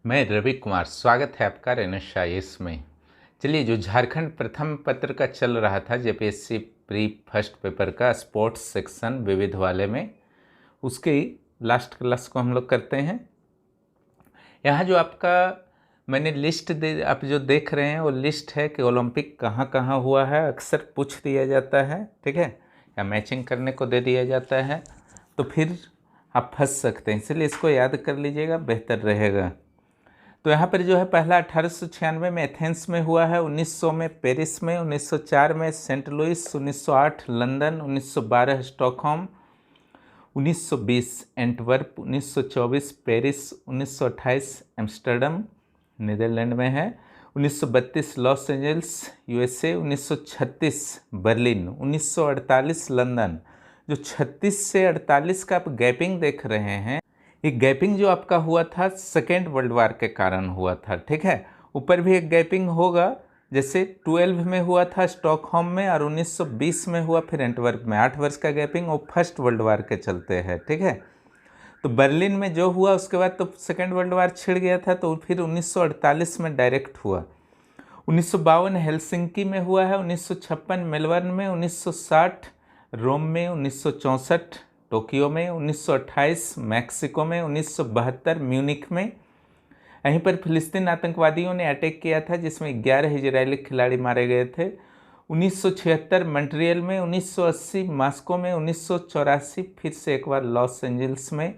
मैं रवि कुमार, स्वागत है आपका रेनेसाइंस में। चलिए, जो झारखंड प्रथम पत्र का चल रहा था जेपीएससी प्री फर्स्ट पेपर का स्पोर्ट्स सेक्शन विविध वाले में, उसकी लास्ट क्लास को हम लोग करते हैं। यहाँ जो आपका मैंने लिस्ट आप जो देख रहे हैं वो लिस्ट है कि ओलंपिक कहाँ कहाँ हुआ है। अक्सर पूछ दिया जाता है, ठीक है, या मैचिंग करने को दे दिया जाता है, तो फिर आप फंस सकते हैं। इसलिए इसको याद कर लीजिएगा, बेहतर रहेगा। तो यहाँ पर जो है पहला 1896 में एथेंस में हुआ है, 1900 में पेरिस में, 1904 में Saint Louis, 1908 London, 1912 Stockholm, 1920 Antwerp, 1924 Paris, 1928 Amsterdam Netherland में है, 1932 Los Angeles USA, 1936 Berlin, 1948 London. जो 36 से 48 का आप गैपिंग देख रहे हैं, ये गैपिंग जो आपका हुआ था सेकेंड वर्ल्ड वार के कारण हुआ था, ठीक है। ऊपर भी एक गैपिंग होगा, जैसे 12 में हुआ था स्टॉकहोम में और 1920 में हुआ फिर एंटवर्प में। 8 वर्ष का गैपिंग वो फर्स्ट वर्ल्ड वार के चलते हैं, ठीक है। तो बर्लिन में जो हुआ उसके बाद तो सेकेंड वर्ल्ड वार छिड़ गया था, तो फिर 1948 में डायरेक्ट हुआ। 1952 हेलसिंकी में हुआ है, 1956 मेलबर्न में, 1960 रोम में, 1964 टोक्यो में, 1928 मैक्सिको में, 1972 म्यूनिख में। यहीं पर फिलिस्तीन आतंकवादियों ने अटैक किया था जिसमें 11 इजरायली खिलाड़ी मारे गए थे। 1976 मॉन्ट्रियल में, 1980 मॉस्को में, 1984 फिर से एक बार लॉस एंजल्स में,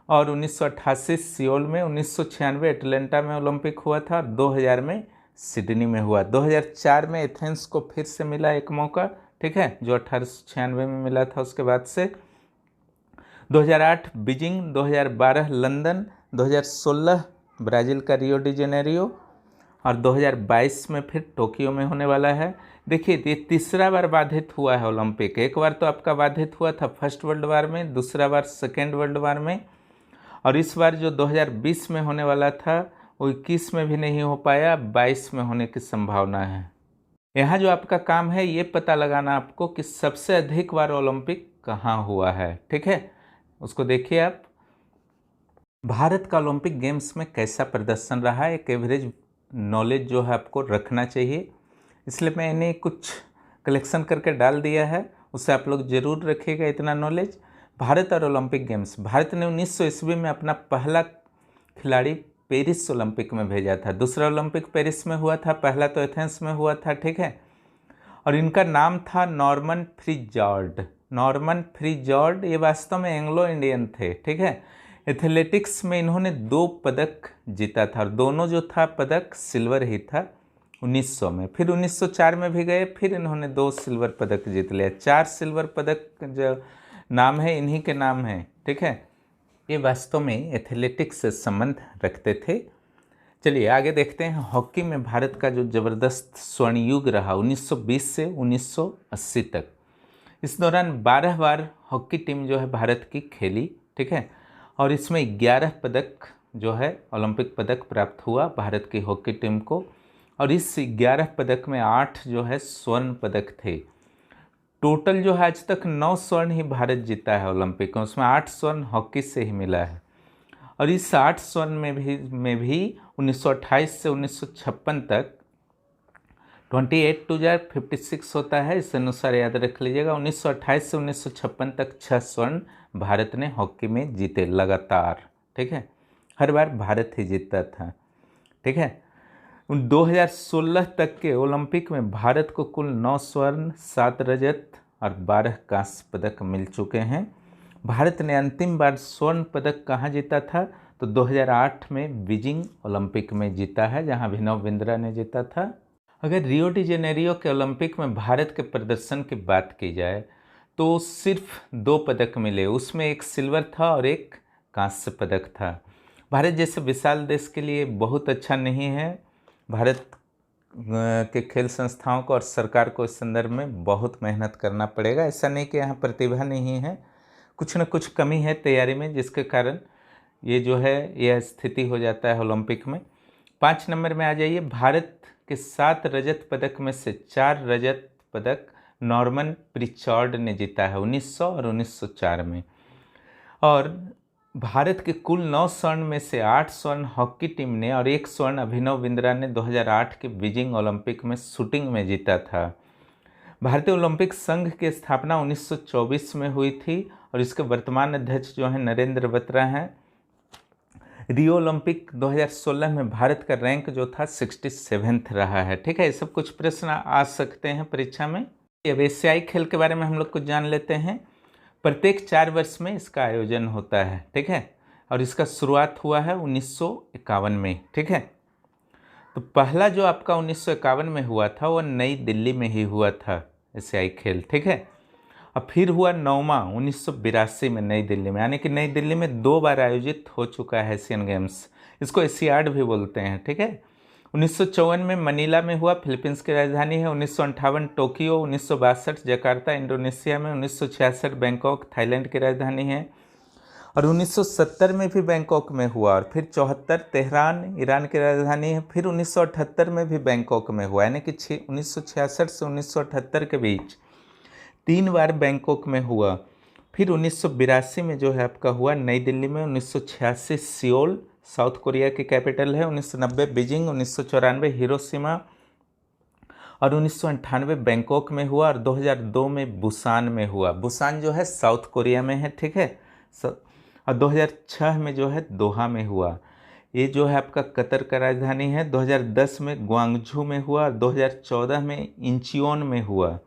और 1988 सियोल में, 1996 एटलांटा में ओलंपिक हुआ था, 2000 में सिडनी में हुआ। 2004 में एथेंस को फिर से मिला एक मौका, ठीक है, जो 1896 में मिला था उसके बाद से। 2008 बीजिंग, 2012 लंदन, 2016 ब्राज़ील का रियो डी जेनेरियो, और 2022 में फिर टोक्यो में होने वाला है। देखिए, ये तीसरा बार बाधित हुआ है ओलंपिक। एक बार तो आपका बाधित हुआ था फर्स्ट वर्ल्ड वार में, दूसरा बार सेकेंड वर्ल्ड वार में, और इस बार जो 2020 में होने वाला था वो 21 में भी नहीं हो पाया, 22 में होने की संभावना है। यहाँ जो आपका काम है ये पता लगाना आपको कि सबसे अधिक बार ओलंपिक कहाँ हुआ है, ठीक है। उसको देखिए आप। भारत का ओलंपिक गेम्स में कैसा प्रदर्शन रहा है, एक एवरेज नॉलेज जो है आपको रखना चाहिए, इसलिए मैंने कुछ कलेक्शन करके डाल दिया है, उससे आप लोग ज़रूर रखिएगा इतना नॉलेज। भारत और ओलंपिक गेम्स, भारत ने 1900 ईस्वी में अपना पहला खिलाड़ी पेरिस ओलंपिक में भेजा था। दूसरा ओलंपिक पेरिस में हुआ था, पहला तो एथेंस में हुआ था, ठीक है। और इनका नाम था नॉर्मन फ्रीजॉर्ड। नॉर्मन फ्रीजॉर्ड ये वास्तव में एंग्लो इंडियन थे, ठीक है। एथलेटिक्स में इन्होंने 2 पदक जीता था, और दोनों जो था पदक सिल्वर ही था 1900 में। फिर 1904 में भी गए, फिर इन्होंने 2 सिल्वर पदक जीत लिया। 4 सिल्वर पदक जो नाम है इन्हीं के नाम है, ठीक है। ये वास्तव में एथलेटिक्स से संबंध रखते थे। चलिए आगे देखते हैं। हॉकी में भारत का जो ज़बरदस्त स्वर्ण युग रहा 1920 से 1980 तक, इस दौरान 12 बार हॉकी टीम जो है भारत की खेली, ठीक है। और इसमें 11 पदक जो है ओलंपिक पदक प्राप्त हुआ भारत की हॉकी टीम को, और इस 11 पदक में 8 जो है स्वर्ण पदक थे। टोटल जो है आज तक 9 स्वर्ण ही भारत जीता है ओलंपिक में, उसमें 8 स्वर्ण हॉकी से ही मिला है। और इस 8 स्वर्ण में भी 1928 से 1956 तक 28 टू 56 होता है, इस अनुसार याद रख लीजिएगा। 1928 से 1956 तक 6 स्वर्ण भारत ने हॉकी में जीते लगातार, ठीक है। हर बार भारत ही जीतता था, ठीक है। 2016 तक के ओलंपिक में भारत को कुल 9 स्वर्ण, 7 रजत और 12 कांस्य पदक मिल चुके हैं। भारत ने अंतिम बार स्वर्ण पदक कहाँ जीता था, तो 2008 में बीजिंग ओलंपिक में जीता है, जहाँ अभिनव बिंद्रा ने जीता था। अगर रियो डी जेनेरियो के ओलंपिक में भारत के प्रदर्शन की बात की जाए तो सिर्फ 2 पदक मिले, उसमें एक सिल्वर था और एक कांस्य पदक था। भारत जैसे विशाल देश के लिए बहुत अच्छा नहीं है। भारत के खेल संस्थाओं को और सरकार को इस संदर्भ में बहुत मेहनत करना पड़ेगा। ऐसा नहीं कि यहाँ प्रतिभा नहीं है, कुछ न कुछ कमी है तैयारी में, जिसके कारण ये जो है यह स्थिति हो जाता है ओलंपिक में। 5 नंबर में आ जाइए। भारत के 7 रजत पदक में से 4 रजत पदक नॉर्मन प्रिचॉर्ड ने जीता है 1900 और 1904 में। और भारत के कुल 9 स्वर्ण में से 8 स्वर्ण हॉकी टीम ने और 1 स्वर्ण अभिनव बिंद्रा ने 2008 के बीजिंग ओलंपिक में शूटिंग में जीता था। भारतीय ओलंपिक संघ की स्थापना 1924 में हुई थी और इसके वर्तमान अध्यक्ष जो हैं नरेंद्र बत्रा हैं। रियो ओलंपिक 2016 में भारत का रैंक जो था 67th रहा है। ठीक है, ये सब कुछ प्रश्न आ सकते हैं परीक्षा में। अब एशियाई खेल के बारे में हम लोग कुछ जान लेते हैं। प्रत्येक 4 वर्ष में इसका आयोजन होता है। ठीक है, और इसका शुरुआत हुआ है 1951 में। ठीक है, तो पहला जो आपका 1951 में हुआ था वो नई दिल्ली में ही हुआ था एशियाई खेल। ठीक है, अब फिर हुआ 9वां 1982 में नई दिल्ली में, यानी कि नई दिल्ली में 2 बार आयोजित हो चुका है एशियन गेम्स। इसको एशियाड भी बोलते हैं। ठीक है, 1954 में मनीला में हुआ, फिलीपींस की राजधानी है। 1958 टोक्यो, 1962 जकार्ता इंडोनेशिया में, 1966 बैंकॉक थाईलैंड की राजधानी है और 1970 में भी बैंकॉक में हुआ और फिर 74 तेहरान ईरान की राजधानी है। फिर 1978 में भी बैंकॉक में हुआ, यानी कि 1966 से 1978 के बीच 3 बार बैंकॉक में हुआ। फिर 1982 में जो है आपका हुआ नई दिल्ली में, 1986 सियोल साउथ कोरिया की कैपिटल है, 1990 बीजिंग, 1994 हिरोशिमा और 1998 बैंकॉक में हुआ और 2002 में बुसान में हुआ। बुसान जो है साउथ कोरिया में है। ठीक है, और 2006 में जो है दोहा में हुआ। ये जो है आपका कतर का राजधानी है। 2010 में ग्वांगझू में हुआ और 2014 में इंचियोन में हुआ।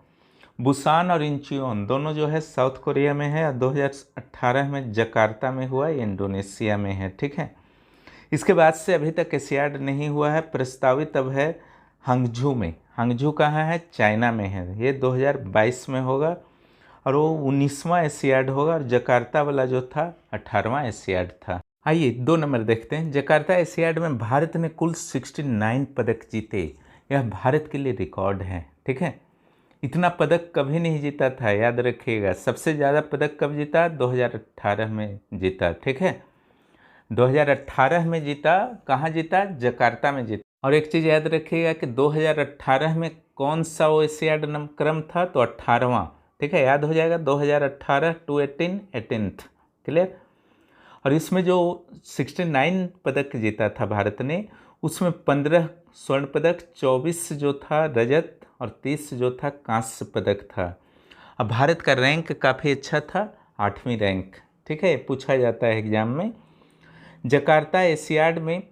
बुसान और इंचियोन दोनों जो है साउथ कोरिया में है और 2018 में जकार्ता में हुआ, ये इंडोनेशिया में है। ठीक है, इसके बाद से अभी तक एशियाड नहीं हुआ है। प्रस्तावित अब है हंगझू में। हंगझू कहाँ है? चाइना में है। ये 2022 में होगा और वो 19वां एशियाड होगा और जकार्ता वाला जो था 18वां एशियाड था। आइए 2 नंबर देखते हैं। जकार्ता एशियाड में भारत ने कुल 69 पदक जीते। यह भारत के लिए रिकॉर्ड है। ठीक है, इतना पदक कभी नहीं जीता था, याद रखिएगा। सबसे ज़्यादा पदक कब जीता? 2018 में जीता। ठीक है, 2018 में जीता। कहाँ जीता? जकार्ता में जीता। और एक चीज़ याद रखिएगा कि 2018 में कौन सा वो एशियाड क्रम था? तो 18वां। ठीक है, याद हो जाएगा। 2018 टू 18th। क्लियर। और इसमें जो 69 पदक जीता था भारत ने, उसमें 15 स्वर्ण पदक, 24 जो था रजत और 30 जो था कांस्य पदक था। अब भारत का रैंक काफ़ी अच्छा था, 8वीं रैंक। ठीक है, पूछा जाता है एग्जाम में। जकार्ता एशियाड में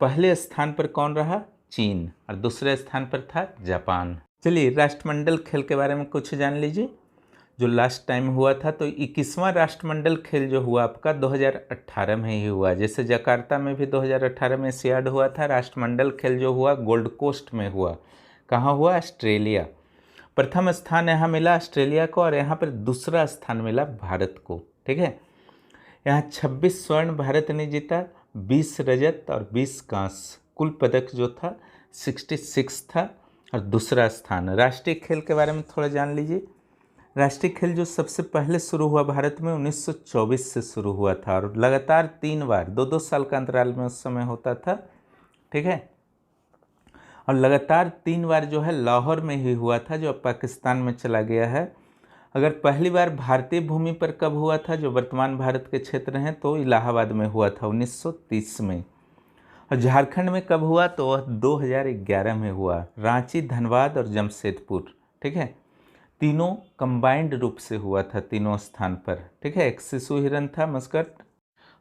पहले स्थान पर कौन रहा? चीन। और दूसरे स्थान पर था जापान। चलिए राष्ट्रमंडल खेल के बारे में कुछ जान लीजिए। जो लास्ट टाइम हुआ था, तो 21वां राष्ट्रमंडल खेल जो हुआ आपका 2018 में ही हुआ। जैसे जकार्ता में भी 2018 में एशियाड हुआ था, राष्ट्रमंडल खेल जो हुआ गोल्ड कोस्ट में हुआ। कहाँ हुआ? ऑस्ट्रेलिया। प्रथम स्थान यहाँ मिला ऑस्ट्रेलिया को और यहाँ पर दूसरा स्थान मिला भारत को। ठीक है, यहाँ 26 स्वर्ण भारत ने जीता, 20 रजत और 20 कांस्य। कुल पदक जो था 66 था और दूसरा स्थान। राष्ट्रीय खेल के बारे में थोड़ा जान लीजिए। राष्ट्रीय खेल जो सबसे पहले शुरू हुआ भारत में 1924 से शुरू हुआ था और लगातार 3 बार 2-2 साल का अंतराल में उस समय होता था। ठीक है, और लगातार 3 बार जो है लाहौर में ही हुआ था, जो अब पाकिस्तान में चला गया है। अगर पहली बार भारतीय भूमि पर कब हुआ था, जो वर्तमान भारत के क्षेत्र हैं, तो इलाहाबाद में हुआ था 1930 में। और झारखंड में कब हुआ? तो वह 2011 में हुआ, रांची, धनबाद और जमशेदपुर। ठीक है, तीनों कंबाइंड रूप से हुआ था तीनों स्थान पर। ठीक है, एक शिशु हिरन था मस्कट।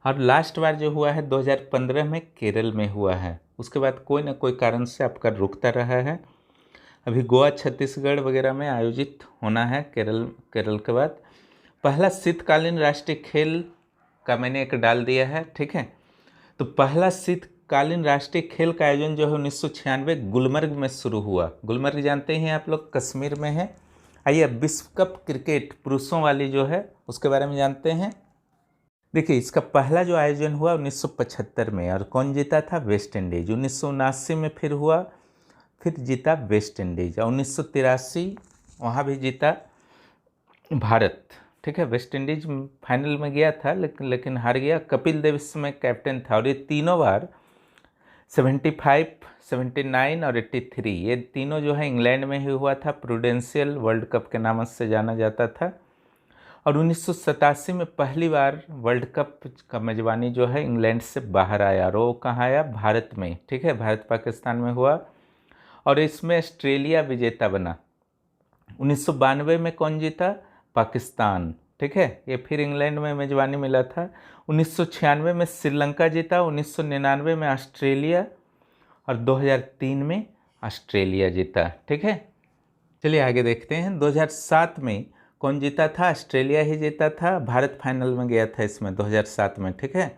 और लास्ट बार जो हुआ है 2015 में केरल में हुआ है। उसके बाद कोई ना कोई कारण से आपका रुकता रहा है। अभी गोवा, छत्तीसगढ़ वगैरह में आयोजित होना है केरल के बाद। पहला शीतकालीन राष्ट्रीय खेल का मैंने एक डाल दिया है। ठीक है, तो पहला शीतकालीन राष्ट्रीय खेल का आयोजन जो है 1996 गुलमर्ग में शुरू हुआ। गुलमर्ग जानते हैं आप लोग, कश्मीर में है। आइए अब विश्व कप क्रिकेट पुरुषों वाली जो है उसके बारे में जानते हैं। देखिए, इसका पहला जो आयोजन हुआ 1975 में और कौन जीता था? West Indies. 1979 में फिर हुआ, फिर जीता वेस्ट इंडीज। और 1983 वहाँ भी जीता भारत। ठीक है, वेस्ट इंडीज फाइनल में गया था लेकिन हार गया। कपिल देव इस समय कैप्टन था और ये तीनों बार 75, 79 और 83 ये तीनों जो है इंग्लैंड में ही हुआ था। प्रूडेंशियल वर्ल्ड कप के नाम से जाना जाता था। और 1987 में पहली बार वर्ल्ड कप का मेजबानी जो है इंग्लैंड से बाहर आया, और वो कहाँ आया? भारत में। ठीक है, भारत पाकिस्तान में हुआ, और इसमें ऑस्ट्रेलिया विजेता बना। 1992 में कौन जीता? पाकिस्तान। ठीक है, ये फिर इंग्लैंड में मेजबानी मिला था। 1996 में श्रीलंका जीता, 1999 में ऑस्ट्रेलिया, और 2003 में ऑस्ट्रेलिया जीता। ठीक है, चलिए आगे देखते हैं। 2007 में कौन जीता था? ऑस्ट्रेलिया ही जीता था, भारत फाइनल में गया था इसमें 2007 में। ठीक है,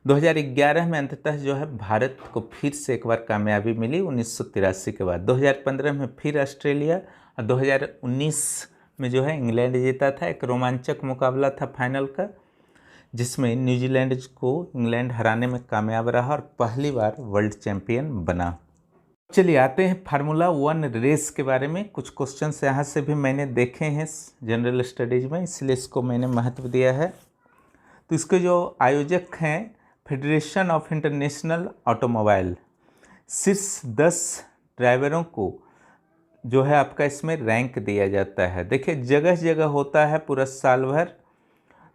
2011 में अंततः जो है भारत को फिर से एक बार कामयाबी मिली 1983 के बाद। 2015 में फिर ऑस्ट्रेलिया, और 2019 में जो है इंग्लैंड जीता था। एक रोमांचक मुकाबला था फाइनल का, जिसमें न्यूजीलैंड को इंग्लैंड हराने में कामयाब रहा और पहली बार वर्ल्ड चैंपियन बना। चलिए आते हैं फार्मूला 1 रेस के बारे में। कुछ क्वेश्चंस यहाँ से भी मैंने देखे हैं जनरल स्टडीज़ में, इसलिए इसको मैंने महत्व दिया है। तो इसके जो आयोजक हैं, फेडरेशन ऑफ इंटरनेशनल ऑटोमोबाइल, शीर्ष 10 ड्राइवरों को जो है आपका इसमें रैंक दिया जाता है। देखिए जगह जगह होता है पूरा साल भर,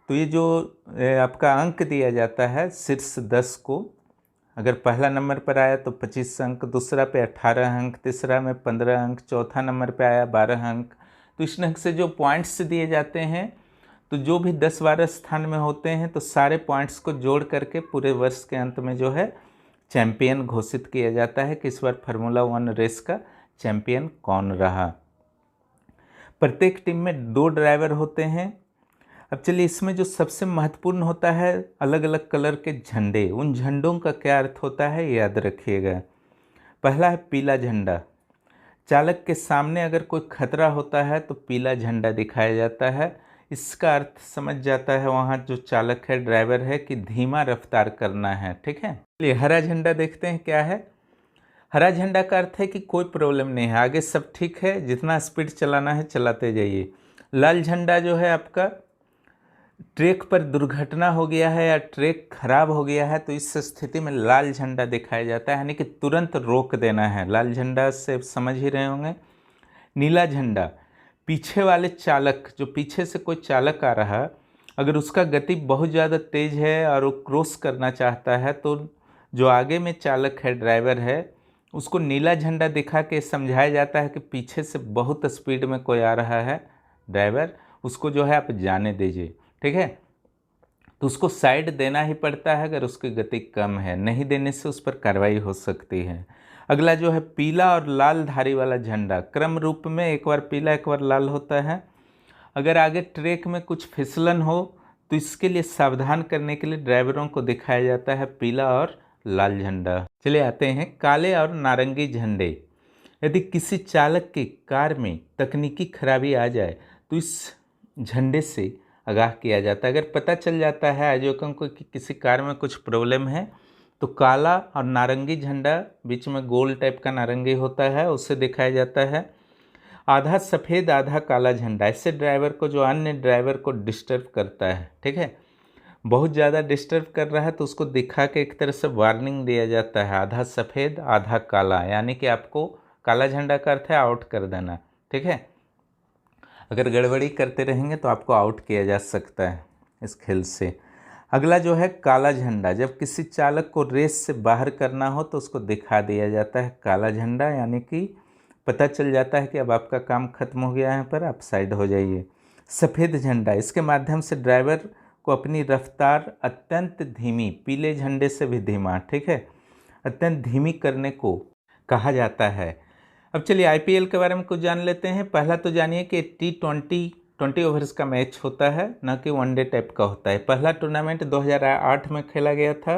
तो ये जो आपका अंक दिया जाता है शीर्ष 10 को, अगर पहला नंबर पर आया तो 25 अंक, दूसरा पे 18 अंक, तीसरा में 15 अंक, चौथा नंबर पे आया 12 अंक। तो इस ढंग से जो पॉइंट्स दिए जाते हैं, तो जो भी 10-12 स्थान में होते हैं तो सारे पॉइंट्स को जोड़ करके पूरे वर्ष के अंत में जो है चैंपियन घोषित किया जाता है कि इस बार फार्मूला 1 रेस का चैंपियन कौन रहा। प्रत्येक टीम में 2 ड्राइवर होते हैं। अब चलिए इसमें जो सबसे महत्वपूर्ण होता है, अलग अलग कलर के झंडे। उन झंडों का क्या अर्थ होता है याद रखिएगा। पहला है पीला झंडा। चालक के सामने अगर कोई खतरा होता है तो पीला झंडा दिखाया जाता है। इसका अर्थ समझ जाता है वहाँ जो चालक है, ड्राइवर है, कि धीमा रफ्तार करना है। ठीक है, चलिए हरा झंडा देखते हैं क्या है। हरा झंडा का अर्थ है कि कोई प्रॉब्लम नहीं है, आगे सब ठीक है, जितना स्पीड चलाना है चलाते जाइए। लाल झंडा जो है आपका, ट्रैक पर दुर्घटना हो गया है या ट्रैक खराब हो गया है, तो इस स्थिति में लाल झंडा दिखाया जाता है, यानी कि तुरंत रोक देना है। लाल झंडा से समझ ही रहे होंगे। नीला झंडा, पीछे वाले चालक, जो पीछे से कोई चालक आ रहा, अगर उसका गति बहुत ज़्यादा तेज़ है और वो क्रॉस करना चाहता है, तो जो आगे में चालक है, ड्राइवर है, उसको नीला झंडा दिखा के समझाया जाता है कि पीछे से बहुत स्पीड में कोई आ रहा है ड्राइवर, उसको जो है आप जाने दीजिए। ठीक है, तो उसको साइड देना ही पड़ता है अगर उसकी गति कम है, नहीं देने से उस पर कार्रवाई हो सकती है। अगला जो है पीला और लाल धारी वाला झंडा, क्रम रूप में एक बार पीला एक बार लाल होता है। अगर आगे ट्रैक में कुछ फिसलन हो तो इसके लिए सावधान करने के लिए ड्राइवरों को दिखाया जाता है पीला और लाल झंडा। चलिए आते हैं काले और नारंगी झंडे। यदि किसी चालक की कार में तकनीकी खराबी आ जाए तो इस झंडे से आगाह किया जाता है। अगर पता चल जाता है आयोजकों को कि किसी कार में कुछ प्रॉब्लम है, तो काला और नारंगी झंडा, बीच में गोल टाइप का नारंगी होता है, उससे दिखाया जाता है। आधा सफ़ेद आधा काला झंडा, ऐसे ड्राइवर को जो अन्य ड्राइवर को डिस्टर्ब करता है, ठीक है, बहुत ज़्यादा डिस्टर्ब कर रहा है, तो उसको दिखा के एक तरह से वार्निंग दिया जाता है, आधा सफ़ेद आधा काला, यानी कि आपको काला झंडा का अर्थ है आउट कर देना। ठीक है, अगर गड़बड़ी करते रहेंगे तो आपको आउट किया जा सकता है इस खेल से। अगला जो है काला झंडा, जब किसी चालक को रेस से बाहर करना हो तो उसको दिखा दिया जाता है काला झंडा, यानी कि पता चल जाता है कि अब आपका काम खत्म हो गया है, पर आप साइड हो जाइए। सफ़ेद झंडा, इसके माध्यम से ड्राइवर को अपनी रफ्तार अत्यंत धीमी, पीले झंडे से भी धीमा, ठीक है, अत्यंत धीमी करने को कहा जाता है। अब चलिए आईपीएल के बारे में कुछ जान लेते हैं। पहला तो जानिए कि T20 20 ओवर्स का मैच होता है, न कि वनडे टाइप का होता है। पहला टूर्नामेंट 2008 में खेला गया था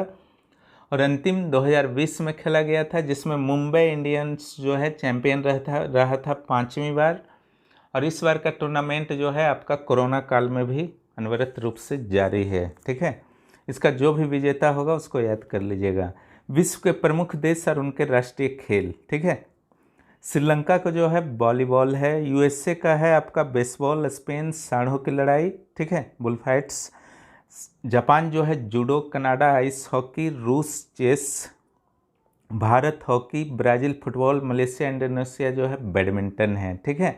और अंतिम 2020 में खेला गया था, जिसमें मुंबई इंडियंस जो है चैंपियन रहा था 5वीं बार। और इस बार का टूर्नामेंट जो है आपका कोरोना काल में भी अनवरत रूप से जारी है। ठीक है, इसका जो भी विजेता होगा उसको याद कर लीजिएगा। विश्व के प्रमुख देश और उनके राष्ट्रीय खेल, ठीक है, श्रीलंका का जो है वॉलीबॉल है, यूएसए का है आपका बेसबॉल, स्पेन सांडों की लड़ाई, ठीक है, बुल फाइट्स, जापान जो है जूडो, कनाडा आइस हॉकी, रूस chess, Bharat hockey, Brazil football, Malaysia Indonesia जो है बैडमिंटन है। ठीक है,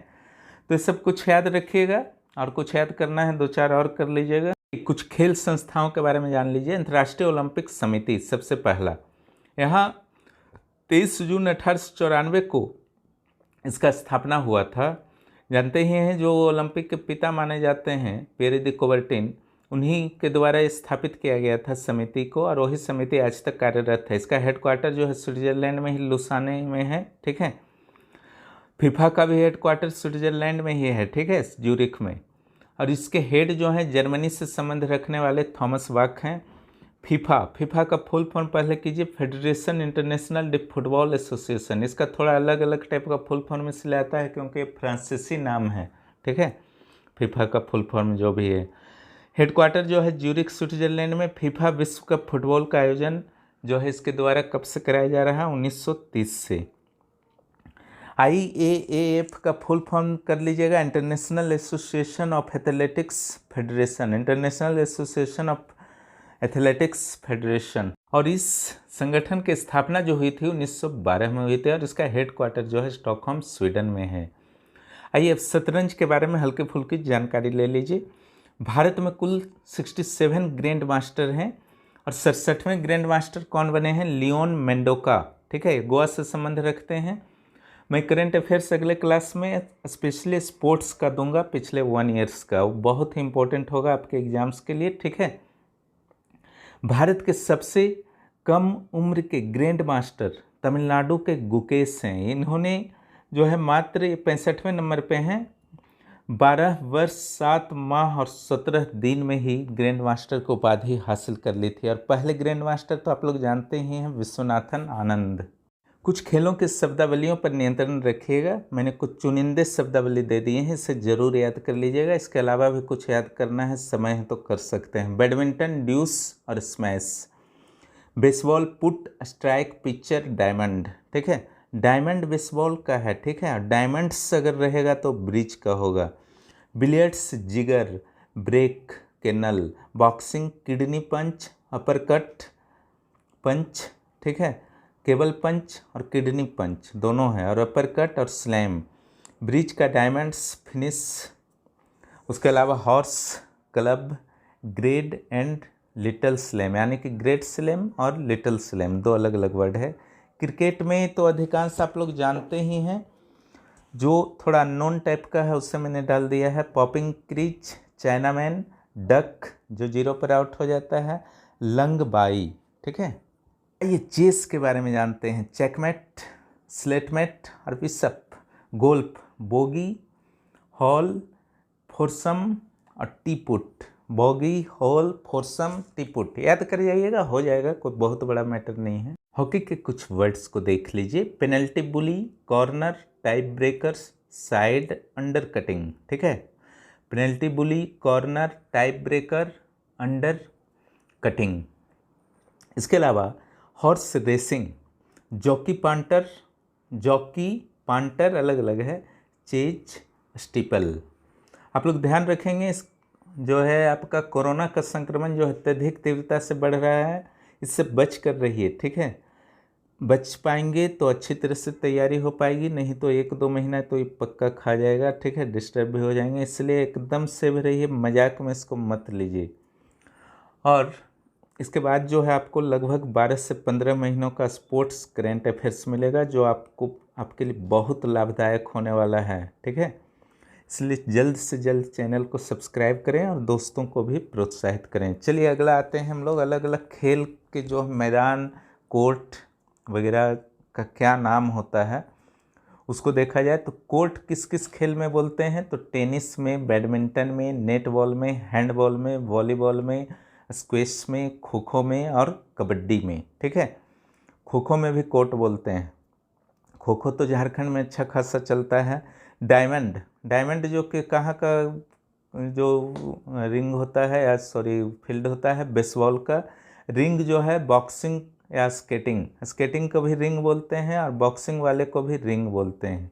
तो ये सब कुछ याद रखिएगा। और कुछ याद करना है, 2-4 और कर लीजिएगा। कुछ खेल संस्थाओं के बारे में जान लीजिए। अंतर्राष्ट्रीय ओलंपिक समिति सबसे पहला, यहाँ 23 जून 1894 को इसका स्थापना हुआ था। जानते ही हैं जो ओलंपिक के पिता माने जाते हैं पियरे दी कुबर्टिन, उन्हीं के द्वारा स्थापित किया गया था समिति को, और वही समिति आज तक कार्यरत है। इसका हेडक्वार्टर जो है स्विट्जरलैंड में ही, लुसाने में है, ठीक है। फीफा का भी हेडक्वार्टर स्विट्जरलैंड में ही है, ठीक है, ज्यूरिख में। और इसके हेड जो हैं जर्मनी से संबंध रखने वाले थॉमस बाक हैं। फीफा का फुल फॉर्म पहले कीजिए, federation international D football association. इसका थोड़ा अलग अलग टाइप का फुल फॉर्म इसलिए आता है क्योंकि ये फ्रांसीसी नाम है, ठीक है। फीफा का फुल फॉर्म जो भी है, हेडक्वार्टर जो है ज्यूरिख स्विट्जरलैंड में। फीफा विश्व कप फुटबॉल का आयोजन जो है इसके द्वारा कब से कराया जा रहा है, 1930 से। IAAF का फुल फॉर्म कर लीजिएगा, international association of athletics federation, international association of athletics federation. और इस संगठन की स्थापना जो हुई थी 1912 में हुई थी, और इसका हेडक्वार्टर जो है स्टॉकहोम स्वीडन में है। आइए अब शतरंज के बारे में हल्की फुल्की जानकारी ले लीजिए। भारत में कुल 67 ग्रैंड मास्टर हैं, और 67वें ग्रैंड मास्टर कौन बने हैं, लियोन मेंडोका, ठीक है, गोवा से संबंध रखते हैं। मैं करंट अफेयर्स अगले क्लास में स्पेशली स्पोर्ट्स का दूंगा, पिछले 1 ईयर्स का, वो बहुत ही इंपॉर्टेंट होगा आपके एग्जाम्स के लिए, ठीक है। भारत के सबसे कम उम्र के ग्रैंड मास्टर तमिलनाडु के गुकेश हैं। इन्होंने जो है मात्र 65वें नंबर पे हैं, 12 वर्ष 7 माह और 17 दिन में ही ग्रैंड मास्टर की उपाधि हासिल कर ली थी। और पहले ग्रैंड मास्टर तो आप लोग जानते ही हैं, विश्वनाथन आनंद। कुछ खेलों के शब्दावलियों पर नियंत्रण रखिएगा, मैंने कुछ चुनिंदे शब्दावली दे दिए हैं, इसे जरूर याद कर लीजिएगा। इसके अलावा भी कुछ याद करना है, समय है तो कर सकते हैं। बैडमिंटन ड्यूस और smash, baseball put strike picture diamond, ठीक है, डायमंड बेसबॉल का है, ठीक है, डायमंड्स अगर रहेगा तो ब्रिज का होगा। बिलियर्ड्स जिगर, ब्रेक केनल, बॉक्सिंग किडनी पंच, अपरकट पंच, ठीक है, केबल पंच और किडनी पंच दोनों हैं, और अपर कट और स्लैम। ब्रिज का डायमंड्स फिनिश। उसके अलावा horse club, grade and little slam, यानी कि ग्रेट स्लैम और लिटिल स्लैम, दो अलग अलग वर्ड है। क्रिकेट में तो अधिकांश आप लोग जानते ही हैं, जो थोड़ा अननोन टाइप का है उससे मैंने डाल दिया है। पॉपिंग क्रीज, चाइनामैन, डक जो 0 पर आउट हो जाता है, लंग बाई, ठीक है। ये चेस के बारे में जानते हैं, चेकमेट, स्लेटमेट और bishop. Golf, bogie, hall, foursome और टीपुट, बोगी, हॉल, फोरसम, टीपुट, याद कर जाइएगा, हो जाएगा, कोई बहुत बड़ा मैटर नहीं है। हॉकी के कुछ वर्ड्स को देख लीजिए, penalty bully, corner, tie breakers, side, under cutting, ठीक है। Penalty bully, corner, tie breaker, under cutting. इसके अलावा हॉर्स रेसिंग, जॉकी पांटर अलग अलग है, चेज, स्टीपल। आप लोग ध्यान रखेंगे, इस जो है आपका कोरोना का संक्रमण जो अत्यधिक तीव्रता से बढ़ रहा है, इससे बच कर रहिए, ठीक है। बच पाएंगे तो अच्छी तरह से तैयारी हो पाएगी, नहीं तो 1-2 महीना तो ये पक्का खा जाएगा, ठीक है, डिस्टर्ब भी हो जाएंगे, इसलिए एकदम सेव रहिए, मजाक में इसको मत लीजिए। और इसके बाद जो है आपको लगभग 12 से 15 महीनों का स्पोर्ट्स करेंट अफेयर्स मिलेगा, जो आपके लिए बहुत लाभदायक होने वाला है, ठीक है। इसलिए जल्द से जल्द चैनल को सब्सक्राइब करें और दोस्तों को भी प्रोत्साहित करें। चलिए अगला आते हैं हम लोग, अलग अलग खेल के जो मैदान, कोर्ट वगैरह का क्या नाम होता है उसको देखा जाए तो कोर्ट किस किस खेल में बोलते हैं, तो टेनिस में, बैडमिंटन में, नेटबॉल में, हैंडबॉल में, वॉलीबॉल में, स्क्वैश में, खो खो में और कबड्डी में, ठीक है। खो खो में भी कोर्ट बोलते हैं। खो खो तो झारखंड में अच्छा खासा चलता है। डायमंड जो कि कहाँ का जो रिंग होता है या सॉरी फील्ड होता है, बेसबॉल का। रिंग जो है बॉक्सिंग या स्केटिंग को भी रिंग बोलते हैं और बॉक्सिंग वाले को भी रिंग बोलते हैं।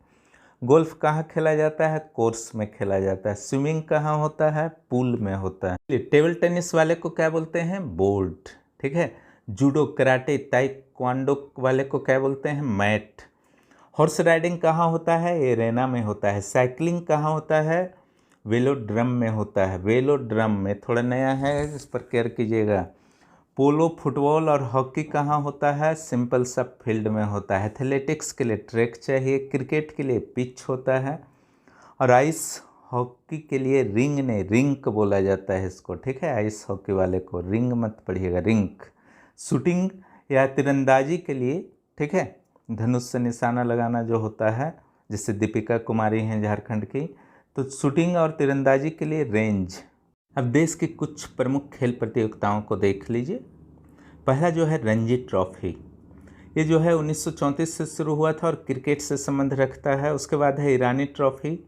गोल्फ कहाँ खेला जाता है, कोर्स में खेला जाता है। स्विमिंग कहाँ होता है, पूल में होता है। टेबल टेनिस वाले को क्या बोलते हैं, बोर्ड, ठीक है। जूडो, कराटे, ताइक्वांडो वाले को क्या बोलते हैं, मैट। हॉर्स राइडिंग कहाँ होता है, एरेना में होता है। साइकिलिंग कहाँ होता है, वेलोड्रम में होता है, वेलोड्रम में, थोड़ा नया है, इस पर केयर कीजिएगा। पोलो, फुटबॉल और हॉकी कहाँ होता है? सिंपल सा फील्ड में होता है। एथलेटिक्स के लिए ट्रैक चाहिए, क्रिकेट के लिए पिच होता है, और आइस हॉकी के लिए रिंग नहीं रिंक बोला जाता है इसको, ठीक है। आइस हॉकी वाले को रिंग मत पढ़िएगा, रिंक। शूटिंग या तीरंदाजी के लिए, ठीक है, धनुष से निशाना लगाना जो होता है, जिससे दीपिका कुमारी हैं झारखंड की, तो शूटिंग और तीरंदाजी के लिए रेंज। अब देश की कुछ प्रमुख खेल प्रतियोगिताओं को देख लीजिए। पहला जो है रणजी ट्रॉफी, ये जो है 1934 से शुरू हुआ था और क्रिकेट से संबंध रखता है। उसके बाद है ईरानी ट्रॉफी,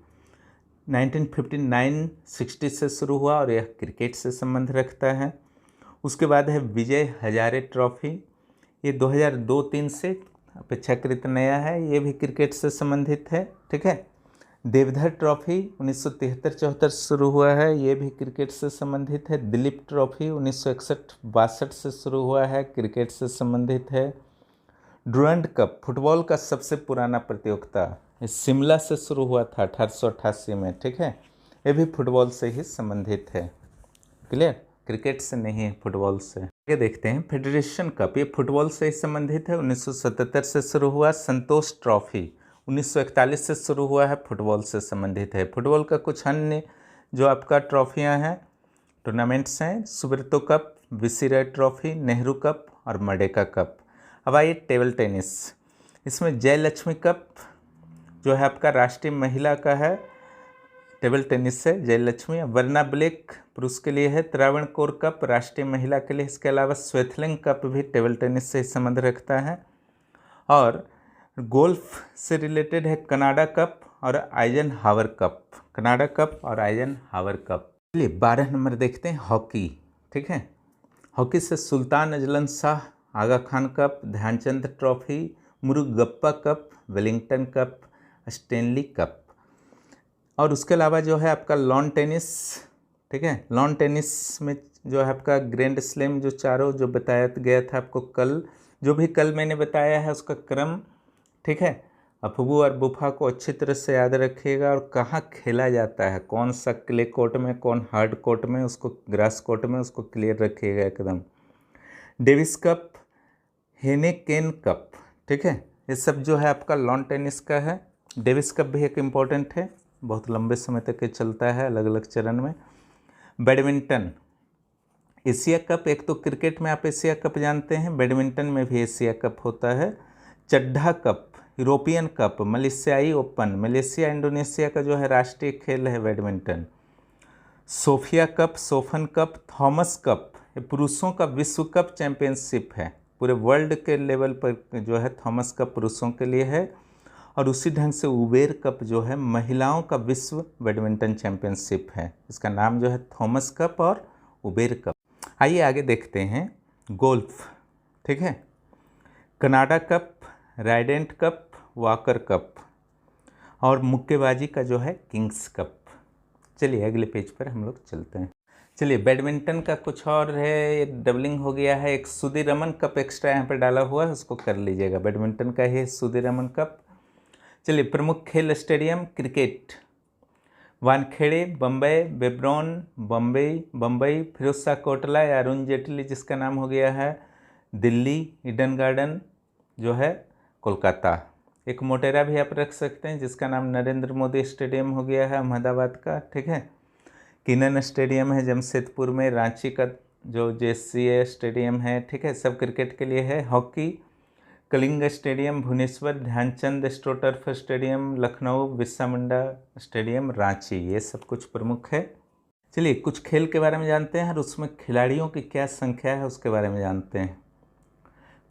1959-60 से शुरू हुआ और यह क्रिकेट से संबंध रखता है। उसके बाद है विजय हजारे ट्रॉफी, ये 2002-03 से अपेक्षाकृत नया है, ये भी क्रिकेट से संबंधित है, ठीक है। देवधर ट्रॉफी 1973-74 शुरू हुआ है, ये भी क्रिकेट से संबंधित है। दिलीप ट्रॉफी 1961-62 से शुरू हुआ है, क्रिकेट से संबंधित है। डुरंड कप फुटबॉल का सबसे पुराना प्रतियोगिता, ये शिमला से शुरू हुआ था 1888 में, ठीक है, ये भी फुटबॉल से ही संबंधित है। क्लियर, क्रिकेट से नहीं है, फुटबॉल से। आगे देखते हैं फेडरेशन कप, ये फुटबॉल से ही संबंधित है, 1977 से शुरू हुआ। संतोष ट्रॉफी 1941 से शुरू हुआ है, फुटबॉल से संबंधित है। फुटबॉल का कुछ अन्य जो आपका ट्रॉफियां हैं, टूर्नामेंट्स हैं, सुब्रतो कप, विसिरा ट्रॉफी, नेहरू कप और मडेका कप। अब आइए टेबल टेनिस, इसमें जयलक्ष्मी कप जो है आपका राष्ट्रीय महिला का है, टेबल टेनिस से जयलक्ष्मी। वरना ब्लेक पुरुष के लिए है। त्रावणकोर कप राष्ट्रीय महिला के लिए। इसके अलावा स्वेथलिंग कप भी टेबल टेनिस से संबंध रखता है। और गोल्फ से रिलेटेड है कनाडा कप और आइजन हावर कप, कनाडा कप और आइजन हावर कप। चलिए 12 नंबर देखते हैं हॉकी, ठीक है। हॉकी से Sultan Azlan Shah Aga Khan cup, Dhyanchand trophy, Murugappa cup, Wellington cup, Stanley cup. और उसके अलावा जो है आपका लॉन टेनिस, ठीक है, लॉन टेनिस में जो है आपका ग्रैंड स्लैम जो चारों जो बताया गया था आपको कल, जो भी कल मैंने बताया है उसका क्रम, ठीक है। अफबू और बुफा को अच्छी तरह से याद रखिएगा। और कहाँ खेला जाता है, कौन सा क्ले कोर्ट में, कौन हार्ड कोर्ट में, उसको ग्रास कोर्ट में, उसको क्लियर रखिएगा एकदम। डेविस कप, हेनेकेन कप, ठीक है, ये सब जो है आपका लॉन टेनिस का है। डेविस कप भी एक इम्पॉर्टेंट है, बहुत लंबे समय तक ये चलता है अलग अलग चरण में। बैडमिंटन, एशिया कप, एक तो क्रिकेट में आप एशिया कप जानते हैं, बैडमिंटन में भी एशिया कप होता है। चड्ढा कप, यूरोपियन कप, मलेशियाई ओपन, मलेशिया इंडोनेशिया का जो है राष्ट्रीय खेल है बैडमिंटन। सोफिया कप, सोफन कप, थॉमस कप, ये पुरुषों का विश्व कप चैंपियनशिप है, पूरे वर्ल्ड के लेवल पर जो है थॉमस कप पुरुषों के लिए है। और उसी ढंग से उबेर कप जो है महिलाओं का विश्व बैडमिंटन चैंपियनशिप है, इसका नाम जो है थॉमस कप और उबेर कप। आइए आगे देखते हैं गोल्फ, ठीक है। Canada cup, Ryder cup, Walker cup और मुक्केबाजी का जो है किंग्स कप। चलिए अगले पेज पर हम लोग चलते हैं। चलिए बैडमिंटन का कुछ और है, ये डबलिंग हो गया है, एक सुधीरमन कप एक्स्ट्रा यहाँ पर डाला हुआ है, उसको कर लीजिएगा, बैडमिंटन का ही सुधीरमन कप। चलिए प्रमुख खेल स्टेडियम क्रिकेट, वानखेड़े बम्बई, बेब्रॉन बम्बई, फिरोज शाह कोटला या अरुण जेटली जिसका नाम हो गया है दिल्ली, ईडन गार्डन जो है कोलकाता। एक मोटेरा भी आप रख सकते हैं जिसका नाम नरेंद्र मोदी स्टेडियम हो गया है अहमदाबाद का, ठीक है। किनन स्टेडियम है जमशेदपुर में, रांची का जो JCA स्टेडियम है, ठीक है, सब क्रिकेट के लिए है। Hockey Kalinga stadium Bhubaneswar, Dhyanchand astroturf stadium Lucknow, Birsa Munda stadium Ranchi, ये सब कुछ प्रमुख है। चलिए कुछ खेल के बारे में जानते हैं और उसमें खिलाड़ियों की क्या संख्या है उसके बारे में जानते हैं।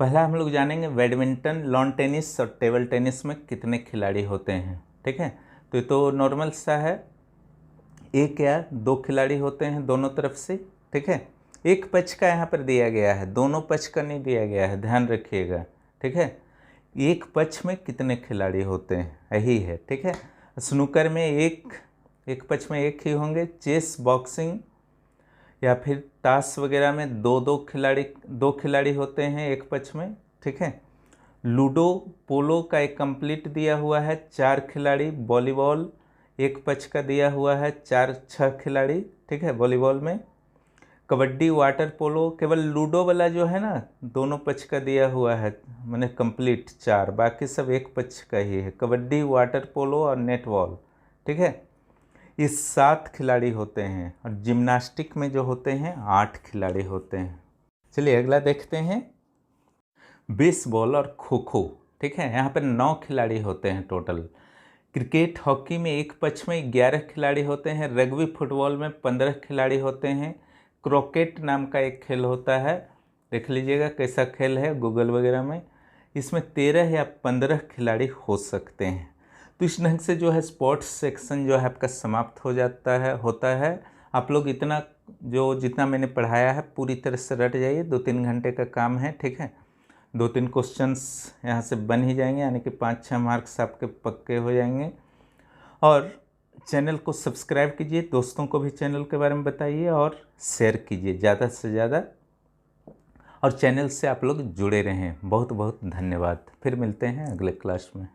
पहला हम लोग जानेंगे बैडमिंटन, लॉन टेनिस और टेबल टेनिस में कितने खिलाड़ी होते हैं, ठीक है। तो ये तो नॉर्मल सा है, एक या दो खिलाड़ी होते हैं दोनों तरफ से, ठीक है। एक पक्ष का यहाँ पर दिया गया है, दोनों पक्ष का नहीं दिया गया है, ध्यान रखिएगा, ठीक है। एक पक्ष में कितने खिलाड़ी होते हैं यही है, ठीक है। स्नूकर में एक पक्ष में एक ही होंगे। चेस, बॉक्सिंग या फिर ताश वगैरह में दो खिलाड़ी होते हैं एक पक्ष में, ठीक है। लूडो पोलो का एक कंप्लीट दिया हुआ है 4 खिलाड़ी। वॉलीबॉल एक पक्ष का दिया हुआ है 4-6 खिलाड़ी, ठीक है। वॉलीबॉल में कबड्डी, वाटर पोलो, केवल लूडो वाला जो है ना, दोनों पक्ष का दिया हुआ है, मैंने कंप्लीट 4, बाकी सब एक पक्ष का ही है। कबड्डी, वाटर पोलो और नेटबॉल, ठीक है, ये 7 खिलाड़ी होते हैं। और जिम्नास्टिक में जो होते हैं 8 खिलाड़ी होते हैं। चलिए अगला देखते हैं, बेसबॉल और खो खो, ठीक है, यहाँ पर 9 खिलाड़ी होते हैं टोटल। क्रिकेट, हॉकी में एक पक्ष में 11 खिलाड़ी होते हैं। रग्बी, फुटबॉल में 15 खिलाड़ी होते हैं। क्रिकेट नाम का एक खेल होता है, देख लीजिएगा कैसा खेल है गूगल वगैरह में, इसमें 13 या 15 खिलाड़ी हो सकते हैं। तो इस ढंग से जो है स्पोर्ट्स सेक्शन जो है आपका समाप्त हो जाता है, होता है। आप लोग इतना जितना मैंने पढ़ाया है पूरी तरह से रट जाइए, 2-3 घंटे का काम है, ठीक है। 2-3 क्वेश्चंस यहाँ से बन ही जाएंगे, यानी कि 5-6 मार्क्स आपके पक्के हो जाएंगे। और चैनल को सब्सक्राइब कीजिए, दोस्तों को भी चैनल के बारे में बताइए और शेयर कीजिए ज़्यादा से ज़्यादा, और चैनल से आप लोग जुड़े रहें। बहुत बहुत धन्यवाद। फिर मिलते हैं अगले क्लास में।